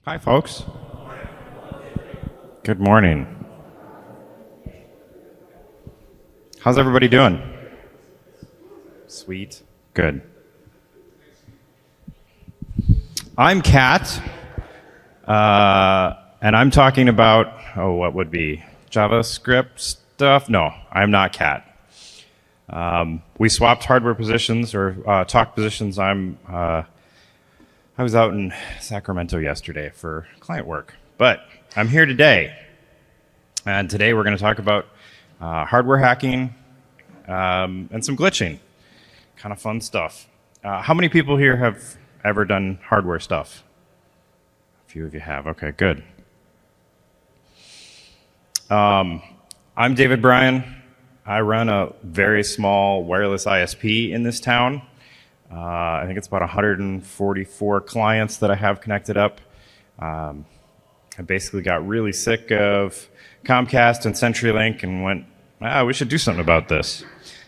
Hi, folks. Good morning. How's everybody doing? Sweet. Good. I'm Kat, and I'm talking about, what would be JavaScript stuff? No, I'm not Kat. We swapped hardware positions or talk positions. I was out in Sacramento yesterday for client work, but I'm here today. And today we're going to talk about hardware hacking and some glitching. Kind of fun stuff. How many people here have ever done hardware stuff? A few of you have. Okay, good. I'm David Bryan. I run a very small wireless ISP in this town. I think it's about 144 clients that I have connected up. I basically got really sick of Comcast and CenturyLink and went, we should do something about this.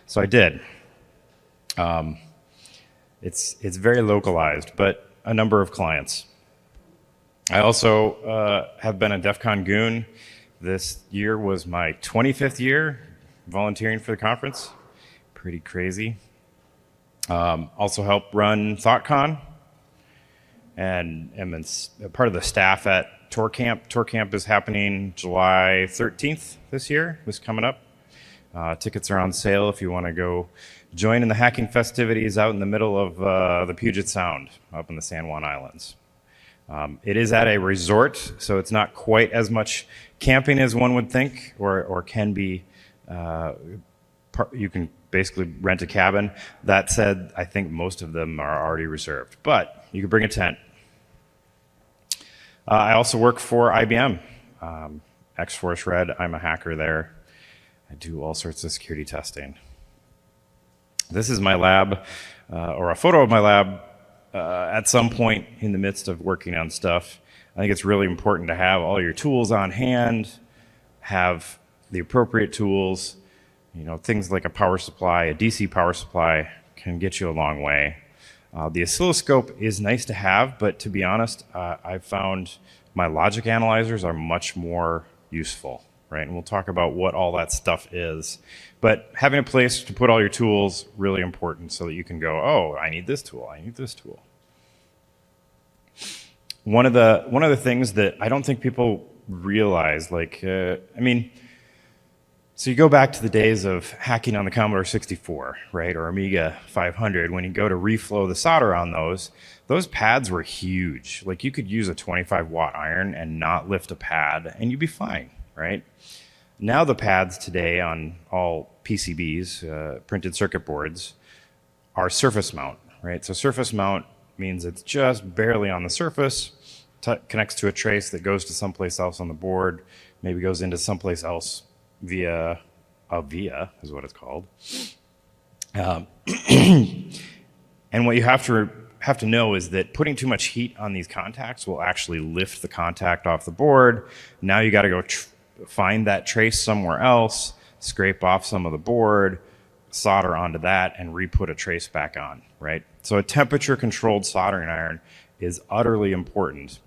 So I did. It's very localized, but a number of clients. I also have been a DEF CON goon. This year was my 25th year volunteering for the conference. Pretty crazy. Also help run ThoughtCon, and am part of the staff at TourCamp. TourCamp is happening July 13th this year, this coming up. Tickets are on sale if you want to go join in the hacking festivities out in the middle of the Puget Sound, up in the San Juan Islands. It is at a resort, so it's not quite as much camping as one would think, or can be. You can basically rent a cabin. That said, I think most of them are already reserved, but you can bring a tent. I also work for IBM, X-Force Red. I'm a hacker there. I do all sorts of security testing. This is my lab, or a photo of my lab at some point in the midst of working on stuff. I think it's really important to have all your tools on hand, have the appropriate tools. You know, things like a power supply, a DC power supply can get you a long way. The oscilloscope is nice to have, but to be honest, I've found my logic analyzers are much more useful, right? And we'll talk about what all that stuff is. But having a place to put all your tools, really important so that you can go, oh, I need this tool, I need this tool. One of the things that I don't think people realize, so you go back to the days of hacking on the Commodore 64, right, or Amiga 500. When you go to reflow the solder on those pads were huge. Like, you could use a 25-watt iron and not lift a pad, and you'd be fine, right? Now the pads today on all PCBs, printed circuit boards, are surface mount, right? So surface mount means it's just barely on the surface, connects to a trace that goes to someplace else on the board, maybe goes into someplace else via a via is what it's called. And what you have to know is that putting too much heat on these contacts will actually lift the contact off the board. Now you got to go find that trace somewhere else, scrape off some of the board, solder onto that, and re-put a trace back on, right? So a temperature-controlled soldering iron is utterly important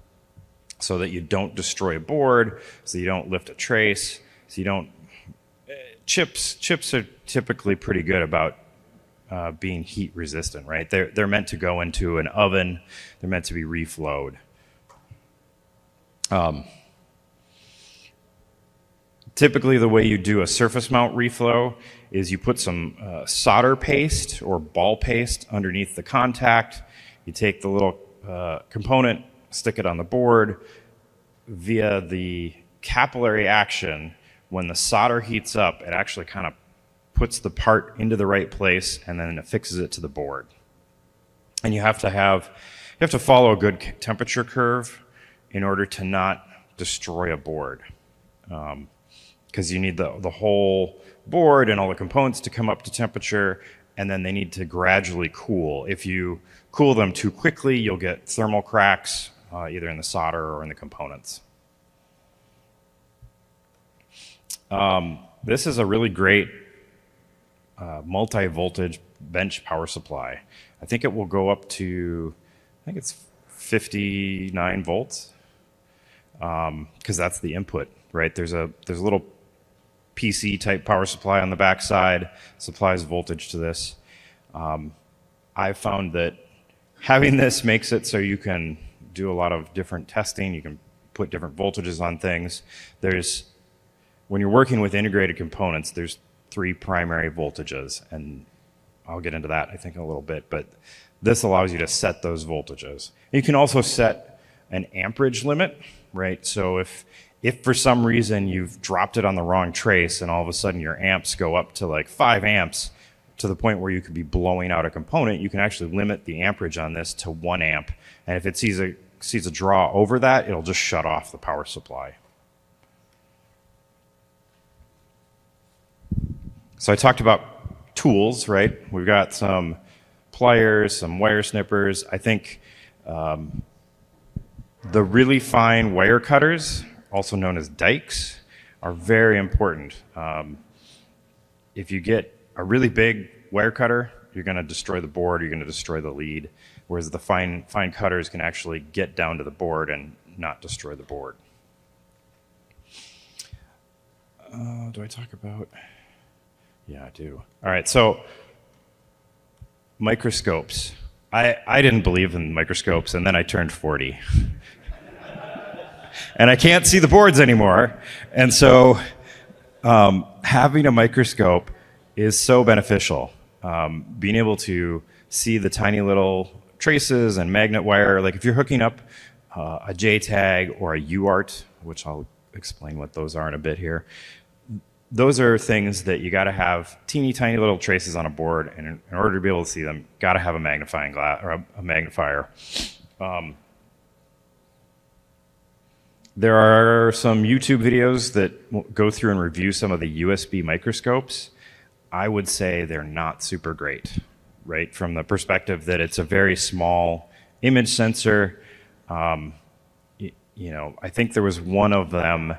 so that you don't destroy a board, so you don't lift a trace, so you don't. Chips are typically pretty good about being heat resistant, right? They're meant to go into an oven. They're meant to be reflowed. Typically, the way you do a surface mount reflow is you put some solder paste or ball paste underneath the contact. You take the little component, stick it on the board. Via the capillary action, when the solder heats up, it actually kind of puts the part into the right place, and then it fixes it to the board. And you have to follow a good temperature curve in order to not destroy a board, because you need the whole board and all the components to come up to temperature, and then they need to gradually cool. If you cool them too quickly, you'll get thermal cracks, either in the solder or in the components. This is a really great multi-voltage bench power supply. I think it will go up to, I think it's 59 volts, because that's the input, right? There's a little PC type power supply on the back side, supplies voltage to this. I've found that having this makes it so you can do a lot of different testing. You can put different voltages on things. When you're working with integrated components, there's 3 primary voltages, and I'll get into that, I think, in a little bit, but this allows you to set those voltages. You can also set an amperage limit, right? So if for some reason you've dropped it on the wrong trace and all of a sudden your amps go up to like 5 amps to the point where you could be blowing out a component, you can actually limit the amperage on this to 1 amp. And if it sees a draw over that, it'll just shut off the power supply. So I talked about tools, right? We've got some pliers, some wire snippers. I think the really fine wire cutters, also known as dikes, are very important. If you get a really big wire cutter, you're going to destroy the board, you're going to destroy the lead, whereas the fine cutters can actually get down to the board and not destroy the board. Do I talk about? Yeah, I do. All right, so microscopes. I didn't believe in microscopes, and then I turned 40. And I can't see the boards anymore. And so having a microscope is so beneficial. Being able to see the tiny little traces and magnet wire, like if you're hooking up a JTAG or a UART, which I'll explain what those are in a bit here, those are things that you got to have teeny tiny little traces on a board, and in order to be able to see them, got to have a magnifying glass or a magnifier. There are some YouTube videos that go through and review some of the USB microscopes. I would say they're not super great, right? From the perspective that it's a very small image sensor. I think there was one of them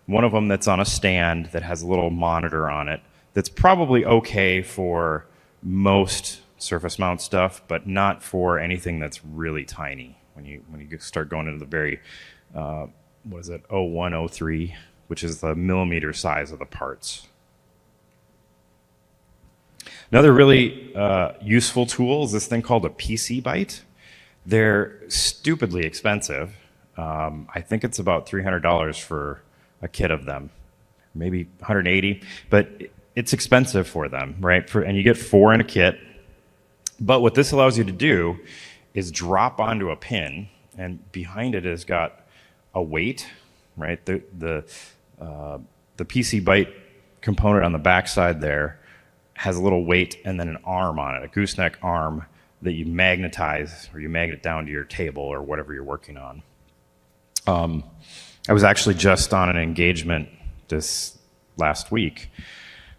that's on a stand that has a little monitor on it that's probably okay for most surface mount stuff, but not for anything that's really tiny. When you start going into the very, 0103, which is the millimeter size of the parts. Another really useful tool is this thing called a PC byte. They're stupidly expensive. I think it's about $300 for a kit of them, maybe 180, but it's expensive for them, right? And you get 4 in a kit. But what this allows you to do is drop onto a pin, and behind it has got a weight, right? The PC byte component on the back side there has a little weight and then an arm on it, a gooseneck arm that you magnetize or you magnet down to your table or whatever you're working on. I was actually just on an engagement this last week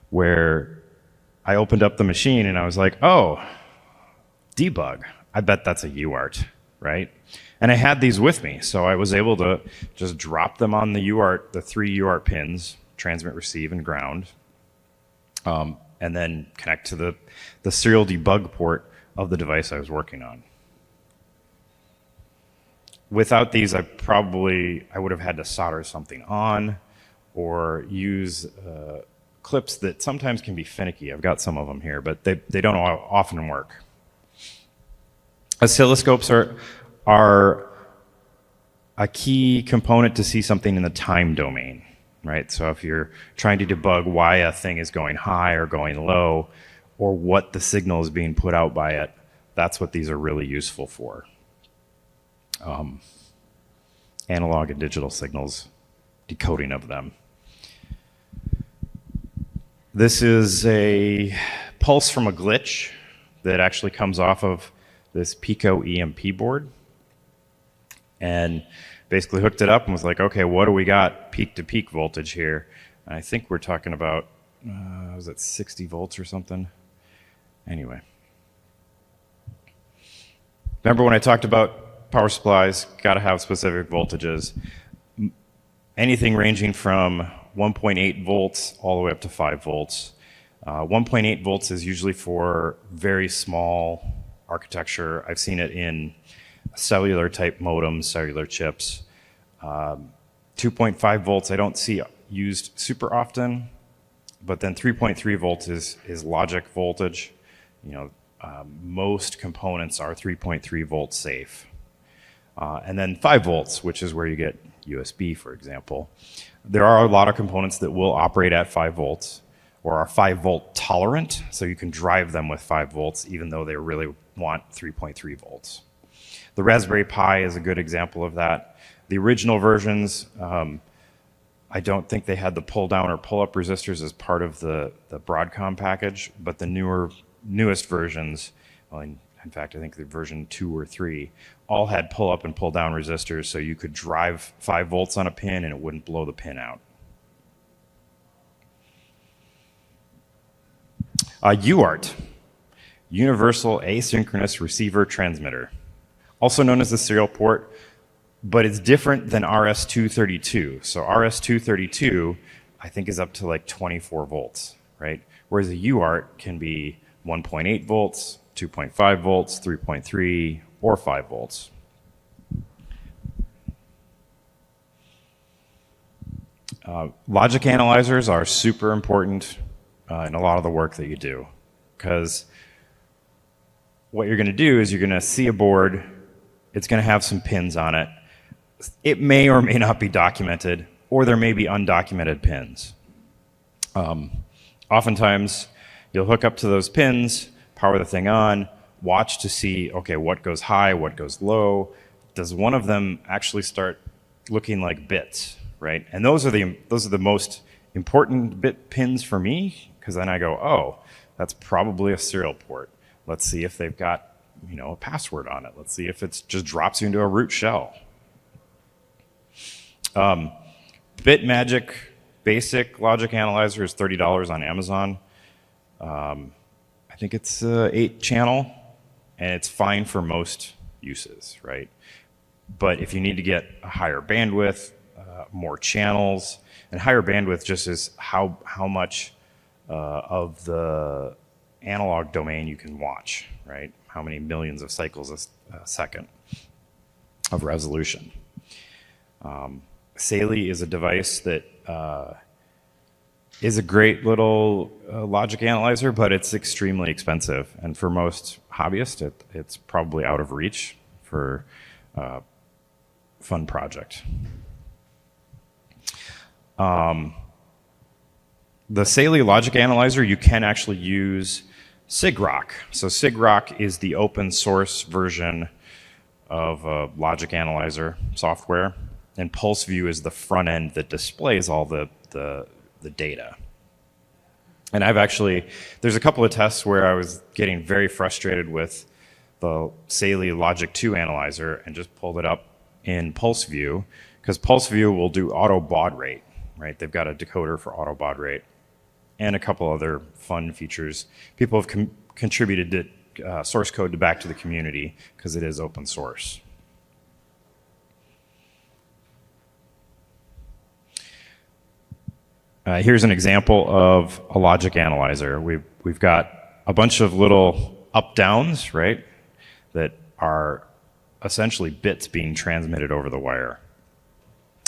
where I opened up the machine and I was like, oh, debug. I bet that's a UART, right? And I had these with me, so I was able to just drop them on the UART, the 3 UART pins, transmit, receive, and ground, and then connect to the serial debug port of the device I was working on. Without these, I would have had to solder something on or use clips that sometimes can be finicky. I've got some of them here, but they don't often work. Oscilloscopes are a key component to see something in the time domain, right? So if you're trying to debug why a thing is going high or going low, or what the signal is being put out by it, that's what these are really useful for. Analog and digital signals, decoding of them. This is a pulse from a glitch that actually comes off of this Pico EMP board, and basically hooked it up and was like, okay, what do we got peak to peak voltage here? And I think we're talking about, was it 60 volts or something? Anyway. Remember when I talked about power supplies, got to have specific voltages. Anything ranging from 1.8 volts all the way up to 5 volts. 1.8 volts is usually for very small architecture. I've seen it in cellular type modems, cellular chips. 2.5 volts I don't see used super often, but then 3.3 volts is logic voltage. Most components are 3.3 volts safe. And then 5 volts, which is where you get USB, for example. There are a lot of components that will operate at 5 volts or are 5 volt tolerant, so you can drive them with 5 volts even though they really want 3.3 volts. The Raspberry Pi is a good example of that. The original versions, I don't think they had the pull down or pull up resistors as part of the Broadcom package, but the newest versions, well, in fact, I think the version 2 or 3, all had pull up and pull down resistors, so you could drive 5 volts on a pin and it wouldn't blow the pin out. UART, Universal Asynchronous Receiver Transmitter, also known as the serial port, but it's different than RS-232. So RS-232, I think, is up to like 24 volts, right? Whereas a UART can be 1.8 volts, 2.5 volts, 3.3, or 5 volts. Logic analyzers are super important in a lot of the work that you do, because what you're going to do is you're going to see a board, it's going to have some pins on it. It may or may not be documented, or there may be undocumented pins. Oftentimes, you'll hook up to those pins, power the thing on, watch to see, okay, what goes high, what goes low. Does one of them actually start looking like bits, right? And those are the most important bit pins for me, because then I go, oh, that's probably a serial port. Let's see if they've got, a password on it. Let's see if it just drops you into a root shell. Bitmagic basic logic analyzer is $30 on Amazon. I think it's 8 channel, and it's fine for most uses, right? But if you need to get a higher bandwidth, more channels, and higher bandwidth just is how much of the analog domain you can watch, right? How many millions of cycles a second of resolution. Saley is a device that is a great little logic analyzer, but it's extremely expensive. And for most hobbyists, it's probably out of reach for a fun project. The Saley logic analyzer, you can actually use SigRock. So SigRock is the open source version of a logic analyzer software, and PulseView is the front end that displays all the data. And there's a couple of tests where I was getting very frustrated with the Saley Logic 2 analyzer and just pulled it up in PulseView, because PulseView will do auto baud rate, right? They've got a decoder for auto baud rate and a couple other fun features. People have contributed source code back to the community because it is open source. Here's an example of a logic analyzer. We've got a bunch of little up-downs, right, that are essentially bits being transmitted over the wire.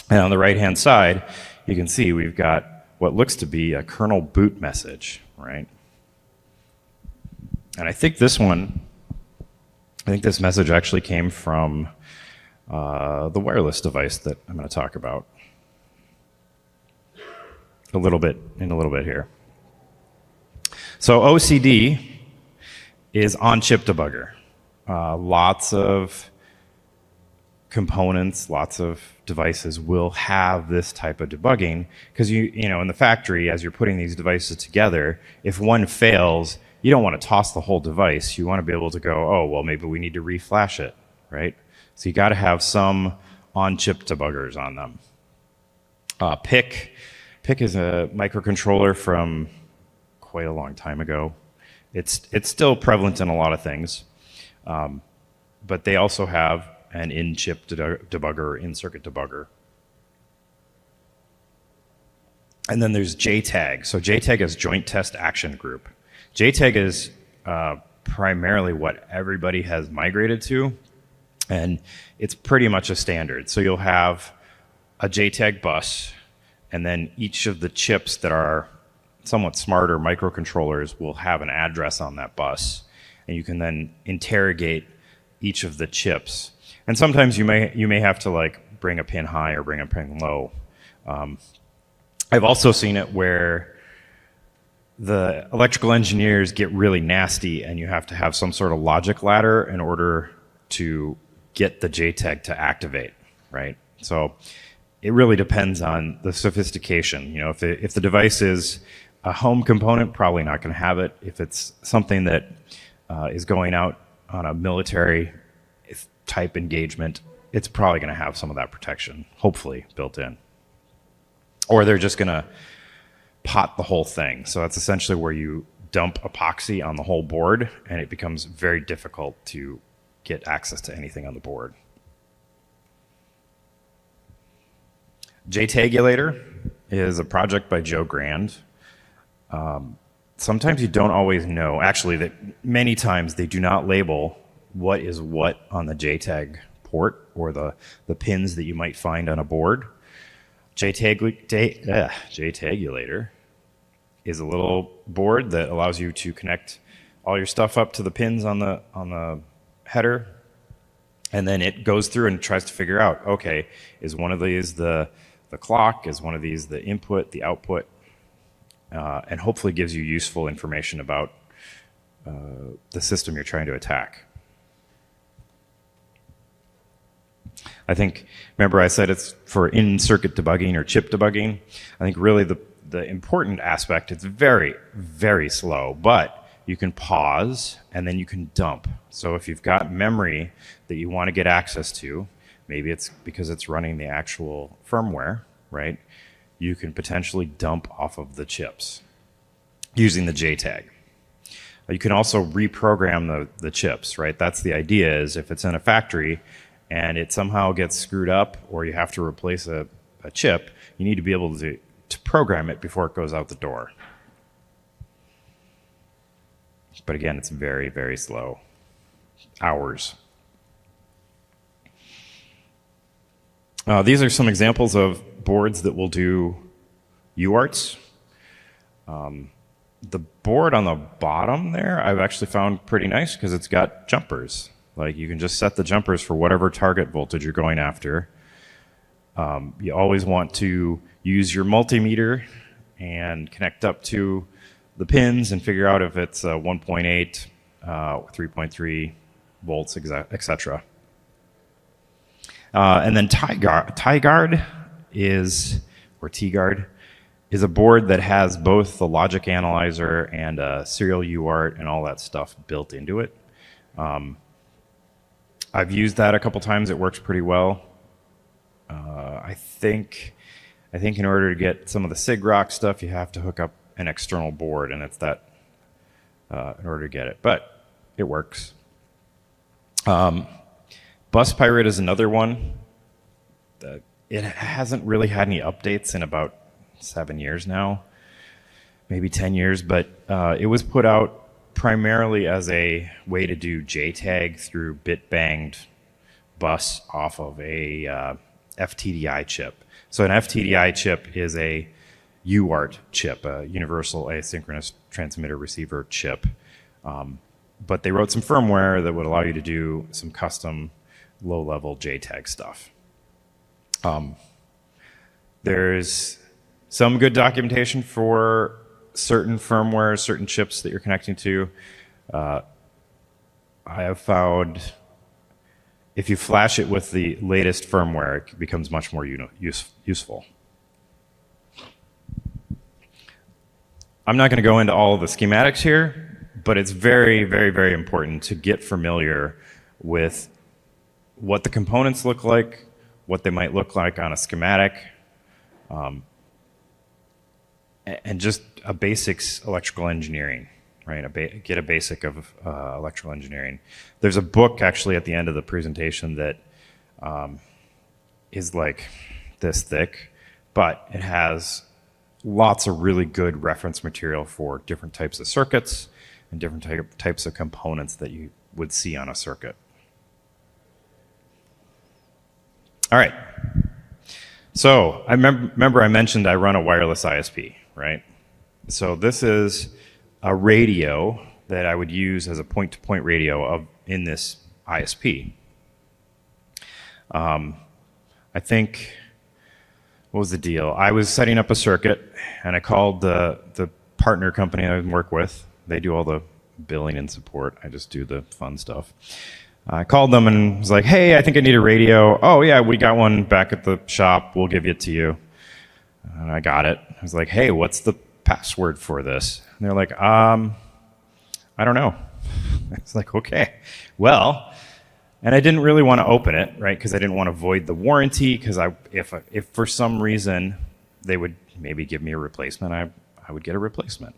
And on the right-hand side, you can see we've got what looks to be a kernel boot message, right? And I think this message actually came from the wireless device that I'm going to talk about in a little bit here. So OCD is on-chip debugger. Lots of components, lots of devices will have this type of debugging, because in the factory, as you're putting these devices together, if one fails, you don't want to toss the whole device. You want to be able to go, oh, well, maybe we need to reflash it, right? So you got to have some on-chip debuggers on them. PIC is a microcontroller from quite a long time ago. It's still prevalent in a lot of things, but they also have an in-chip debugger, in-circuit debugger. And then there's JTAG. So JTAG is Joint Test Action Group. JTAG is primarily what everybody has migrated to, and it's pretty much a standard. So you'll have a JTAG bus, and then each of the chips that are somewhat smarter microcontrollers will have an address on that bus, and you can then interrogate each of the chips. And sometimes you may have to like bring a pin high or bring a pin low. I've also seen it where the electrical engineers get really nasty and you have to have some sort of logic ladder in order to get the JTAG to activate, right? So it really depends on the sophistication. You know, if the device is a home component, probably not going to have it. If it's something that is going out on a military type engagement, it's probably going to have some of that protection, hopefully built in. Or they're just going to pot the whole thing. So that's essentially where you dump epoxy on the whole board, and it becomes very difficult to get access to anything on the board. JTAGulator is a project by Joe Grand. Sometimes you don't always know. Actually, that many times they do not label what is what on the JTAG port or the pins that you might find on a board. JTAGulator is a little board that allows you to connect all your stuff up to the pins on the header, and then it goes through and tries to figure out, okay, is one of these the clock, is one of these the input, the output, and hopefully gives you useful information about the system you're trying to attack. I think, remember I said it's for in-circuit debugging or chip debugging. I think really the important aspect, it's very, very slow, but you can pause and then you can dump. So if you've got memory that you want to get access to, maybe it's because it's running the actual firmware, right? You can potentially dump off of the chips using the JTAG. You can also reprogram the chips, right? That's the idea, is if it's in a factory and it somehow gets screwed up or you have to replace a chip, you need to be able to program it before it goes out the door. But again, it's very, very slow. Hours. These are some examples of boards that will do UARTs. The board on the bottom there, I've actually found pretty nice because it's got jumpers. Like you can just set the jumpers for whatever target voltage you're going after. You always want to use your multimeter and connect up to the pins and figure out if it's 1.8, 3.3 volts, etc. And then TiGuard is, or T-Guard, is a board that has both the logic analyzer and a serial UART and all that stuff built into it. I've used that a couple times. It works pretty well. I think in order to get some of the SIGROC stuff, you have to hook up an external board, and it's that in order to get it. But it works. Bus Pirate is another one. It hasn't really had any updates in about 7 years now, maybe 10 years, but it was put out primarily as a way to do JTAG through bit-banged bus off of a FTDI chip. So an FTDI chip is a UART chip, a Universal Asynchronous Transmitter Receiver chip. But they wrote some firmware that would allow you to do some custom low-level JTAG stuff. There's some good documentation for certain firmware, certain chips that you're connecting to. I have found if you flash it with the latest firmware, it becomes much more useful. I'm not going to go into all of the schematics here, but it's very, very, very important to get familiar with what the components look like, what they might look like on a schematic, and just a basics electrical engineering, right? Get a basic of electrical engineering. There's a book actually at the end of the presentation that is like this thick, but it has lots of really good reference material for different types of circuits and different types of components that you would see on a circuit. All right. So I remember I mentioned I run a wireless ISP, right? So this is a radio that I would use as a point-to-point radio in this ISP. I think, what was the deal? I was setting up a circuit, and I called the partner company I work with. They do all the billing and support. I just do the fun stuff. I called them and was like, hey, I think I need a radio. Oh, yeah, we got one back at the shop. We'll give it to you. And I got it. I was like, hey, what's the password for this? And they're like, I don't know. It's like, okay, well, and I didn't really want to open it, right? Because I didn't want to void the warranty. Because if for some reason they would maybe give me a replacement, I would get a replacement.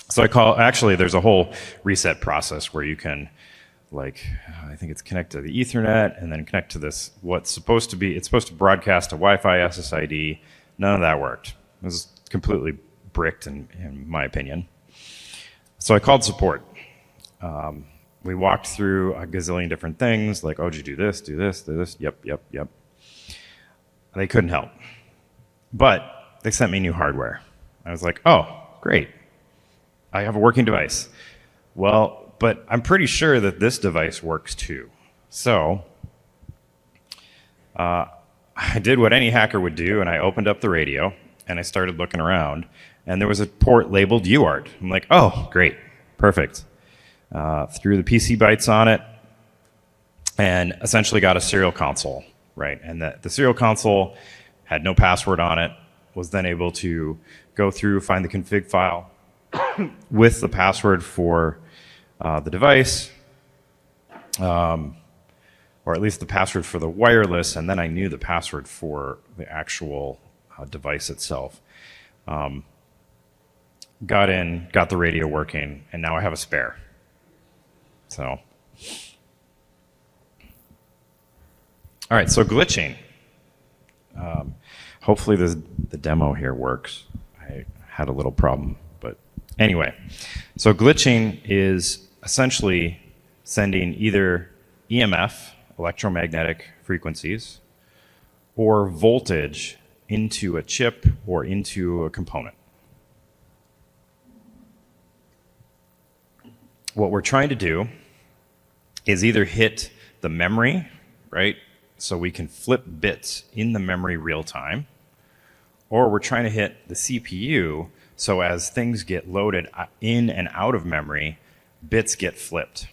So actually, there's a whole reset process where you can, like, I think it's connect to the Ethernet and then connect to this, it's supposed to broadcast a Wi-Fi SSID. None of that worked. It was completely bricked in my opinion. So I called support. We walked through a gazillion different things, like, oh, did you do this, do this, do this? Yep. They couldn't help. But they sent me new hardware. I was like, oh, great. I have a working device. Well, but I'm pretty sure that this device works too. So I did what any hacker would do, and I opened up the radio, and I started looking around, and there was a port labeled UART. I'm like, oh, great, perfect. Threw the PC bytes on it, and essentially got a serial console, right? And the serial console had no password on it, was then able to go through, find the config file with the password for the device, or at least the password for the wireless, and then I knew the password for the actual device itself. Got in, got the radio working, and now I have a spare. So, all right, so glitching. Hopefully the demo here works. I had a little problem, but anyway. So glitching is essentially sending either EMF, electromagnetic frequencies, or voltage into a chip or into a component. What we're trying to do is either hit the memory, right? So we can flip bits in the memory real time, or we're trying to hit the CPU so as things get loaded in and out of memory, bits get flipped.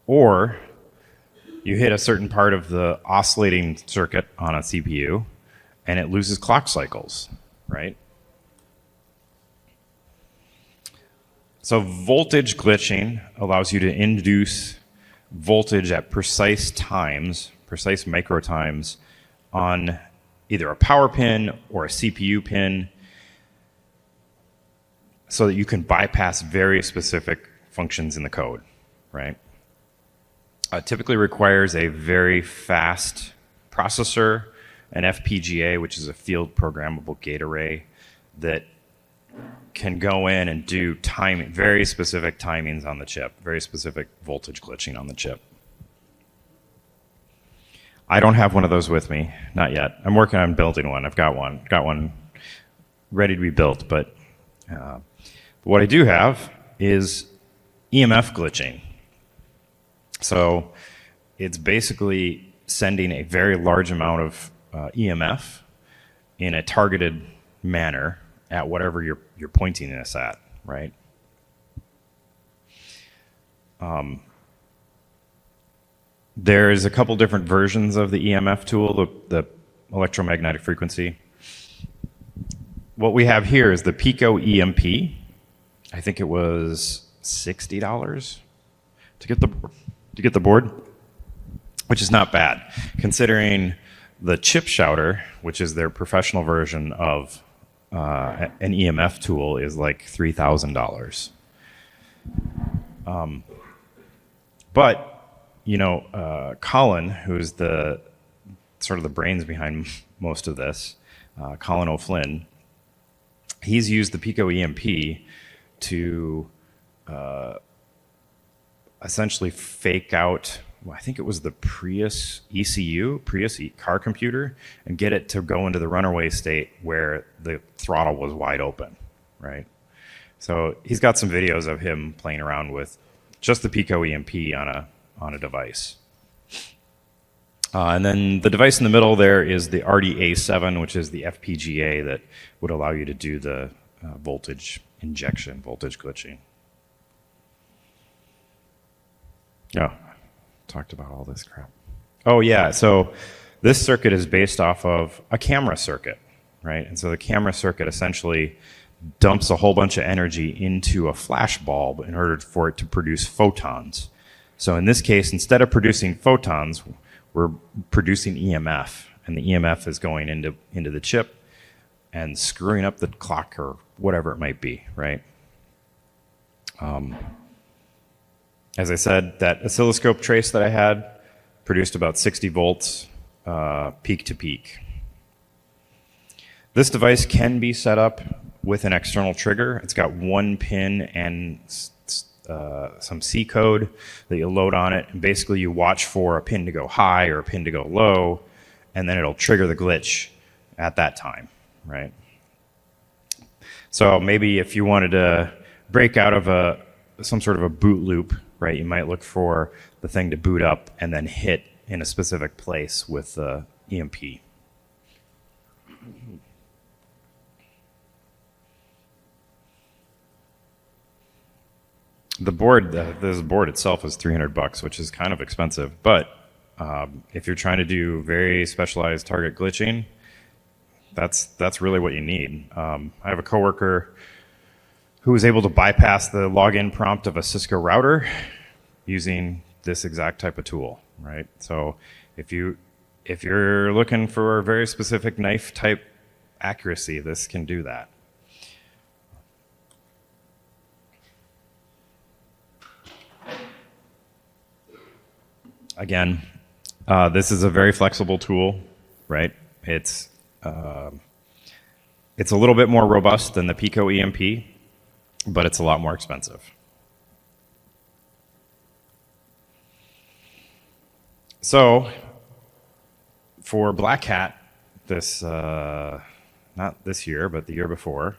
Or you hit a certain part of the oscillating circuit on a CPU and it loses clock cycles, right? So voltage glitching allows you to induce voltage at precise times, precise micro times, on either a power pin or a CPU pin, so that you can bypass very specific functions in the code, right? Typically requires a very fast processor, an FPGA, which is a field programmable gate array, that can go in and do very specific timings on the chip, very specific voltage glitching on the chip. I don't have one of those with me, not yet. I'm working on building one. I've got one ready to be built, but what I do have is EMF glitching. So it's basically sending a very large amount of EMF in a targeted manner at whatever you're pointing this at, right? There's a couple different versions of the EMF tool, the electromagnetic frequency. What we have here is the Pico EMP. I think it was $60 to get the board, which is not bad, considering the chip shouter, which is their professional version of an EMF tool, is like $3,000. But you know, Colin, who's the sort of the brains behind most of this, Colin O'Flynn. He's used the Pico EMP to essentially fake out, well, I think it was the Prius ECU, car computer, and get it to go into the runaway state where the throttle was wide open, right? So he's got some videos of him playing around with just the Pico EMP on a device. And then the device in the middle there is the RDA7, which is the FPGA that would allow you to do the voltage injection, voltage glitching. Yeah, talked about all this crap. Oh yeah, so this circuit is based off of a camera circuit, right? And so the camera circuit essentially dumps a whole bunch of energy into a flash bulb in order for it to produce photons. So in this case, instead of producing photons, we're producing EMF, and the EMF is going into the chip and screwing up the clock or whatever it might be, right? As I said, that oscilloscope trace that I had produced about 60 volts peak to peak. This device can be set up with an external trigger. It's got one pin and some C code that you load on it, and basically you watch for a pin to go high or a pin to go low, and then it'll trigger the glitch at that time, right? So maybe if you wanted to break out of some sort of a boot loop, right, you might look for the thing to boot up and then hit in a specific place with the EMP. The board, this board itself is $300, which is kind of expensive. But if you're trying to do very specialized target glitching, that's really what you need. I have a coworker who was able to bypass the login prompt of a Cisco router using this exact type of tool, right? So if you're looking for a very specific knife type accuracy, this can do that. Again, this is a very flexible tool, right? It's a little bit more robust than the Pico EMP, but it's a lot more expensive. So for Black Hat, not this year, but the year before,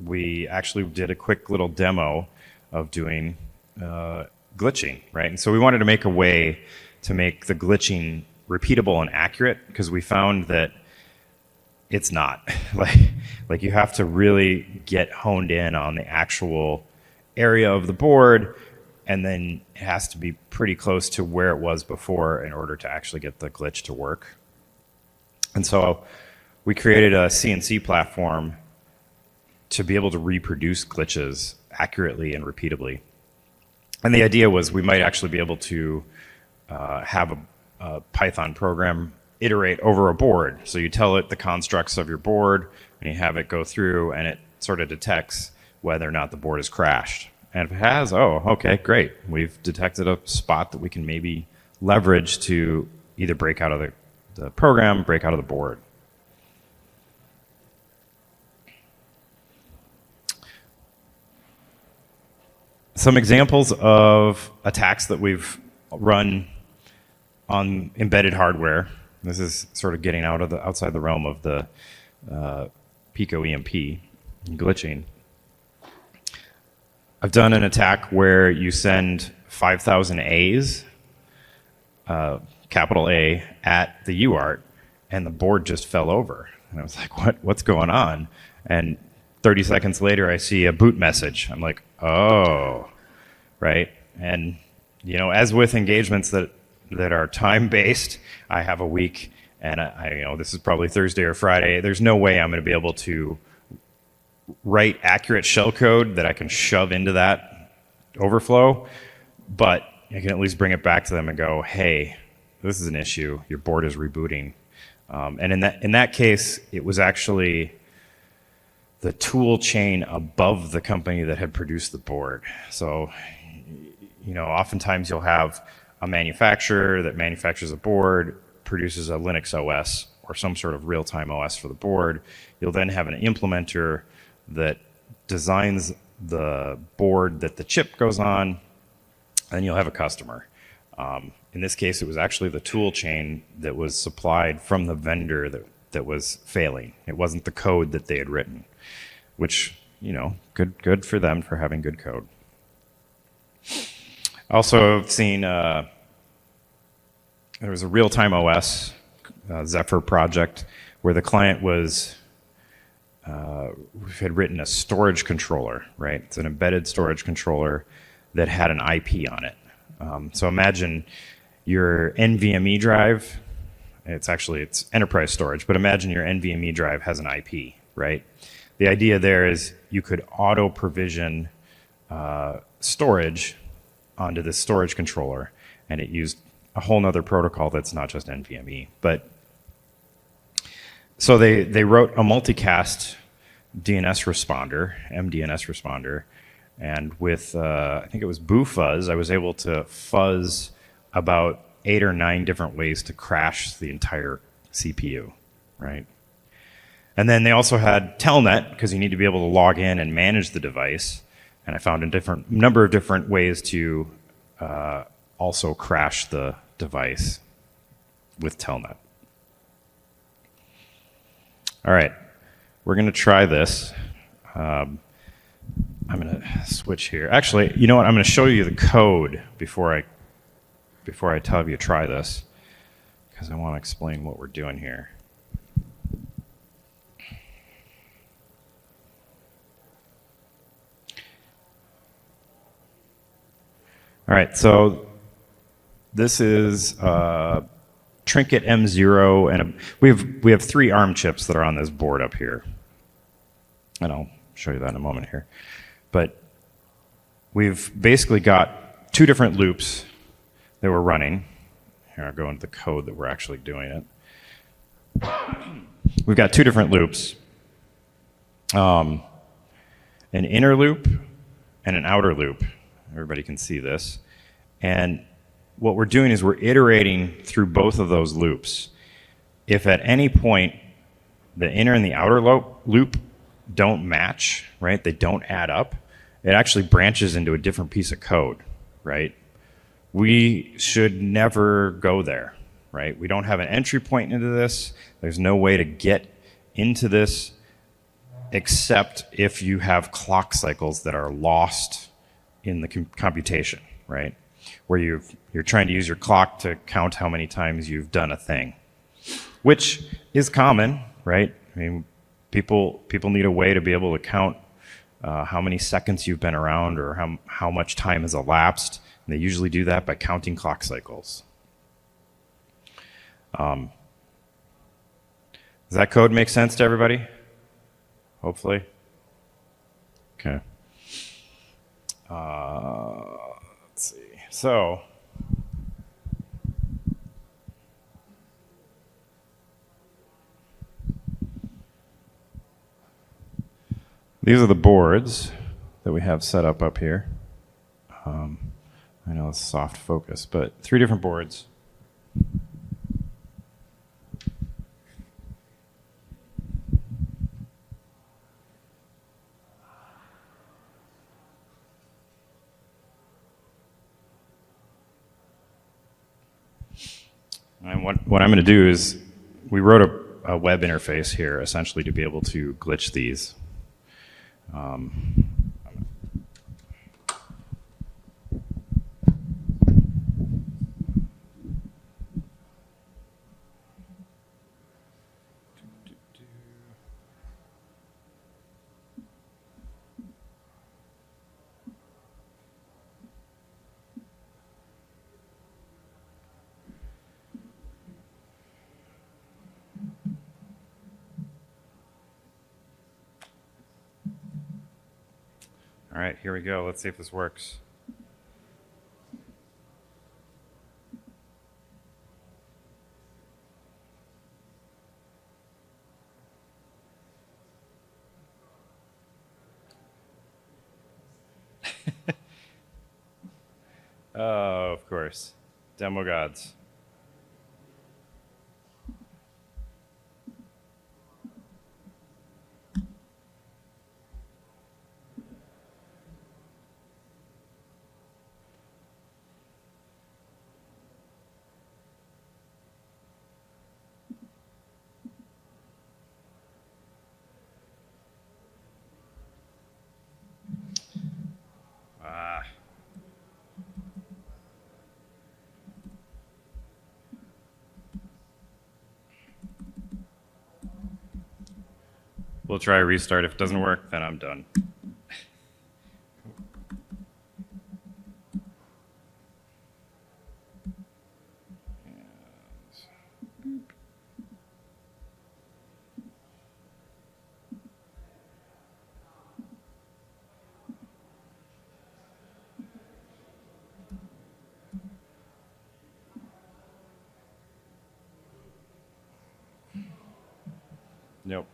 we actually did a quick little demo of doing glitching, right? And so we wanted to make a way to make the glitching repeatable and accurate, because we found that it's not. like you have to really get honed in on the actual area of the board, and then it has to be pretty close to where it was before in order to actually get the glitch to work. And so we created a CNC platform to be able to reproduce glitches accurately and repeatably. And the idea was we might actually be able to have a Python program iterate over a board. So you tell it the constructs of your board, and you have it go through, and it sort of detects whether or not the board has crashed. And if it has, oh, okay, great. We've detected a spot that we can maybe leverage to either break out of the program, break out of the board. Some examples of attacks that we've run on embedded hardware. This is sort of getting outside the realm of the Pico EMP and glitching. I've done an attack where you send 5,000 A's, capital A, at the UART, and the board just fell over. And I was like, what's going on? And 30 seconds later, I see a boot message. I'm like, oh, right? And, you know, as with engagements that are time-based, I have a week, and this is probably Thursday or Friday. There's no way I'm going to be able to write accurate shell code that I can shove into that overflow, but I can at least bring it back to them and go, hey, this is an issue. Your board is rebooting. And in that case, it was actually the tool chain above the company that had produced the board. So, you know, oftentimes you'll have a manufacturer that manufactures a board, produces a Linux OS, or some sort of real-time OS for the board. You'll then have an implementer that designs the board that the chip goes on, and you'll have a customer. In this case, it was actually the tool chain that was supplied from the vendor that was failing. It wasn't the code that they had written, which, you know, good for them for having good code. Also, I've seen there was a real-time OS Zephyr project where the client had written a storage controller, right? It's an embedded storage controller that had an IP on it. So imagine your NVMe drive. It's enterprise storage, but imagine your NVMe drive has an IP, right? The idea there is you could auto provision storage onto this storage controller, and it used a whole nother protocol that's not just NVMe. But so they wrote a multicast DNS responder, MDNS responder, and with I think it was BooFuzz, I was able to fuzz about 8 or 9 different ways to crash the entire CPU, right? And then they also had Telnet, because you need to be able to log in and manage the device. And I found a number of different ways to also crash the device with Telnet. All right, we're going to try this. I'm going to switch here. Actually, you know what? I'm going to show you the code before I tell you to try this, because I want to explain what we're doing here. All right, so this is Trinket M0, and we have 3 ARM chips that are on this board up here, and I'll show you that in a moment here. But we've basically got 2 different loops that we're running. Here, I'll go into the code that we're actually doing it. We've got 2 different loops, an inner loop and an outer loop. Everybody can see this. And what we're doing is we're iterating through both of those loops. If at any point the inner and the outer loop don't match, right, they don't add up, it actually branches into a different piece of code, right? We should never go there, right? We don't have an entry point into this. There's no way to get into this except if you have clock cycles that are lost in the computation, right? Where you're trying to use your clock to count how many times you've done a thing, which is common, right? I mean, people need a way to be able to count how many seconds you've been around or how much time has elapsed. And they usually do that by counting clock cycles. Does that code make sense to everybody? Hopefully. Okay. Let's see. So, these are the boards that we have set up here. I know it's soft focus, but 3 different boards. And what I'm going to do is, we wrote a web interface here, essentially, to be able to glitch these. All right, here we go. Let's see if this works. Oh, of course. Demo gods. We'll try a restart. If it doesn't work, then I'm done. Nope.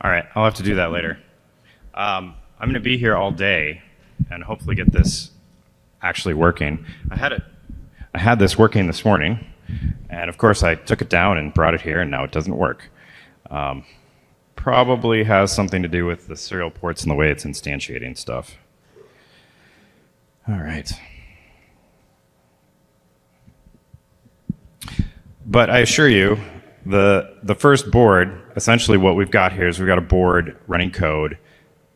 All right, I'll have to do that later. I'm going to be here all day and hopefully get this actually working. I had this working this morning, and of course I took it down and brought it here, and now it doesn't work. Probably has something to do with the serial ports and the way it's instantiating stuff. All right. But I assure you, the first board, essentially what we've got here is we've got a board running code.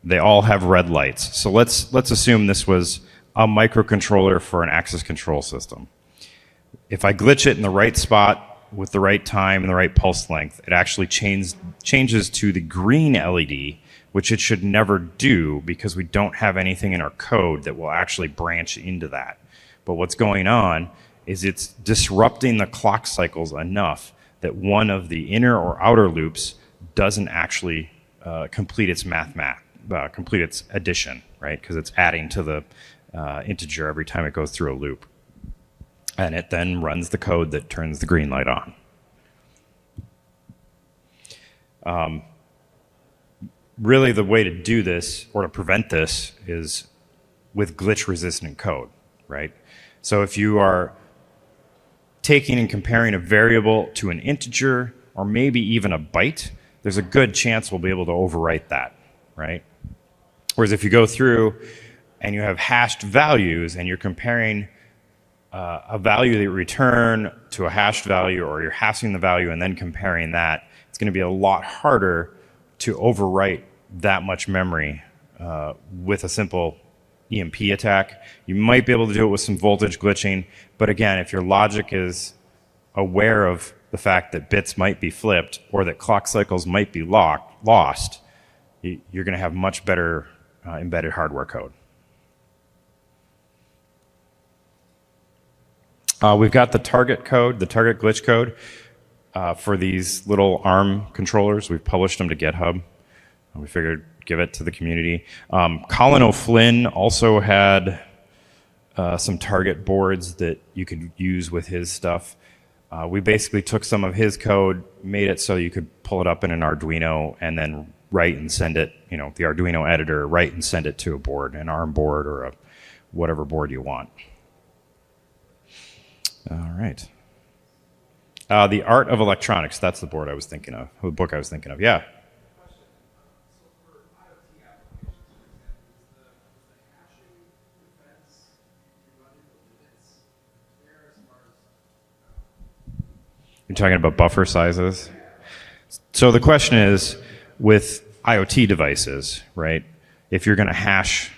They all have red lights. So let's assume this was a microcontroller for an access control system. If I glitch it in the right spot with the right time and the right pulse length, it actually changes to the green LED, which it should never do because we don't have anything in our code that will actually branch into that. But what's going on is it's disrupting the clock cycles enough that one of the inner or outer loops doesn't actually complete its complete its addition, right? Because it's adding to the integer every time it goes through a loop. And it then runs the code that turns the green light on. Really, the way to do this, or to prevent this, is with glitch-resistant code, right? So if you are taking and comparing a variable to an integer, or maybe even a byte, there's a good chance we'll be able to overwrite that, right? Whereas if you go through and you have hashed values and you're comparing a value that you return to a hashed value, or you're hashing the value and then comparing that, it's going to be a lot harder to overwrite that much memory with a simple EMP attack. You might be able to do it with some voltage glitching, but again, if your logic is aware of the fact that bits might be flipped or that clock cycles might be lost, you're going to have much better embedded hardware code. We've got the target code, the target glitch code for these little ARM controllers. We've published them to GitHub. We figured give it to the community. Colin O'Flynn also had some target boards that you could use with his stuff. We basically took some of his code, made it so you could pull it up in an Arduino and then write and send it, the Arduino editor, write and send it to a board, an ARM board or a whatever board you want. All right. The Art of Electronics, that's the board I was thinking of, the book I was thinking of. Yeah. You're talking about buffer sizes? So the question is, with IoT devices, right, if you're going to hash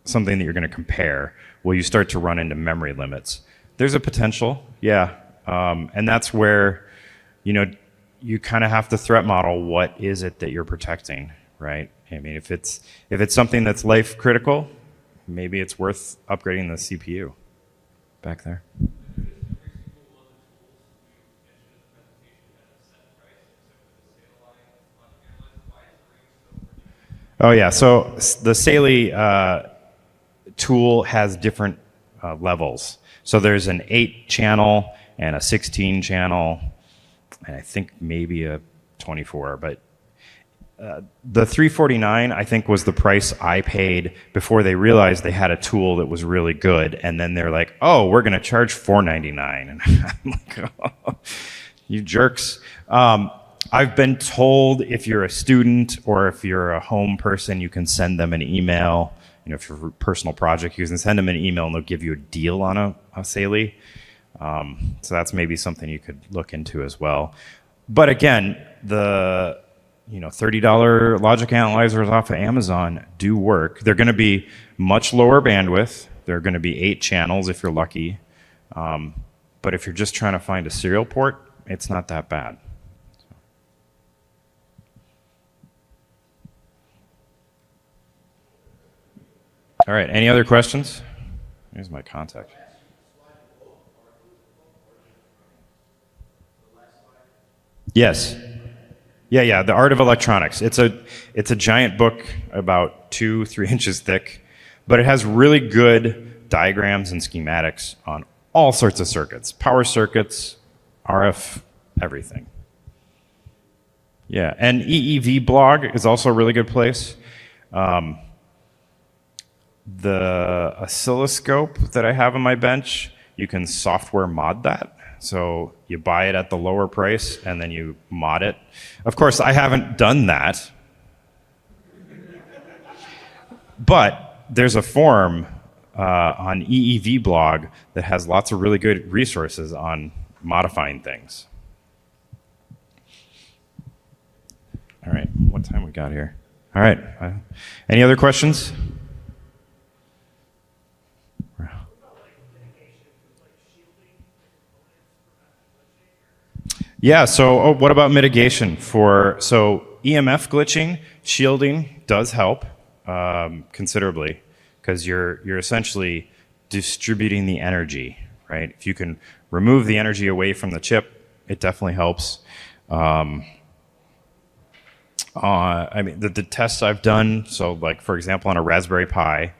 something that you're going to compare, will you start to run into memory limits? There's a potential, yeah. And that's where, you kind of have to threat model what is it that you're protecting, right? I mean, if it's something that's life critical, maybe it's worth upgrading the CPU back there. Oh yeah, so the Saley tool has different levels. So there's an 8-channel and a 16-channel, and I think maybe a 24. But the $349, I think, was the price I paid before they realized they had a tool that was really good. And then they're like, oh, we're going to charge $499. And I'm like, oh, you jerks. I've been told if you're a student or if you're a home person, you can send them an email. If you're a personal project, you can send them an email and they'll give you a deal on a Saley. So that's maybe something you could look into as well. But again, $30 logic analyzers off of Amazon do work. They're going to be much lower bandwidth. They're going to be 8 channels if you're lucky. But if you're just trying to find a serial port, it's not that bad. All right, any other questions? Here's my contact. Yes. Yeah, The Art of Electronics. It's a giant book about 2-3 inches thick, but it has really good diagrams and schematics on all sorts of circuits, power circuits, RF, everything. Yeah, and EEV blog is also a really good place. The oscilloscope that I have on my bench, you can software mod that. So you buy it at the lower price and then you mod it. Of course, I haven't done that. But there's a forum on EEV blog that has lots of really good resources on modifying things. All right, what time we got here? All right, any other questions? Yeah, so what about mitigation? So EMF glitching, shielding does help considerably because you're essentially distributing the energy, right? If you can remove the energy away from the chip, it definitely helps. I mean, the tests I've done, so like for example on a Raspberry Pi,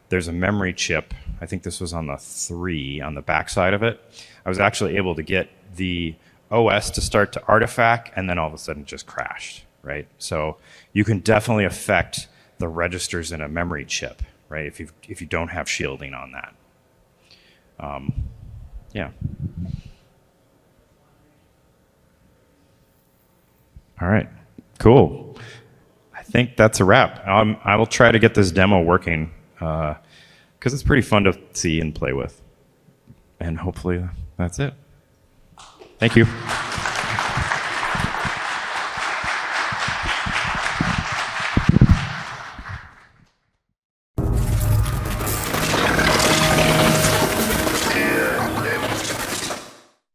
there's a memory chip. I think this was on the 3 on the back side of it. I was actually able to get the OS to start to artifact, and then all of a sudden it just crashed, right? So you can definitely affect the registers in a memory chip, right? If you don't have shielding on that. Yeah. All right, cool. I think that's a wrap. I will try to get this demo working because it's pretty fun to see and play with. And hopefully that's it. Thank you.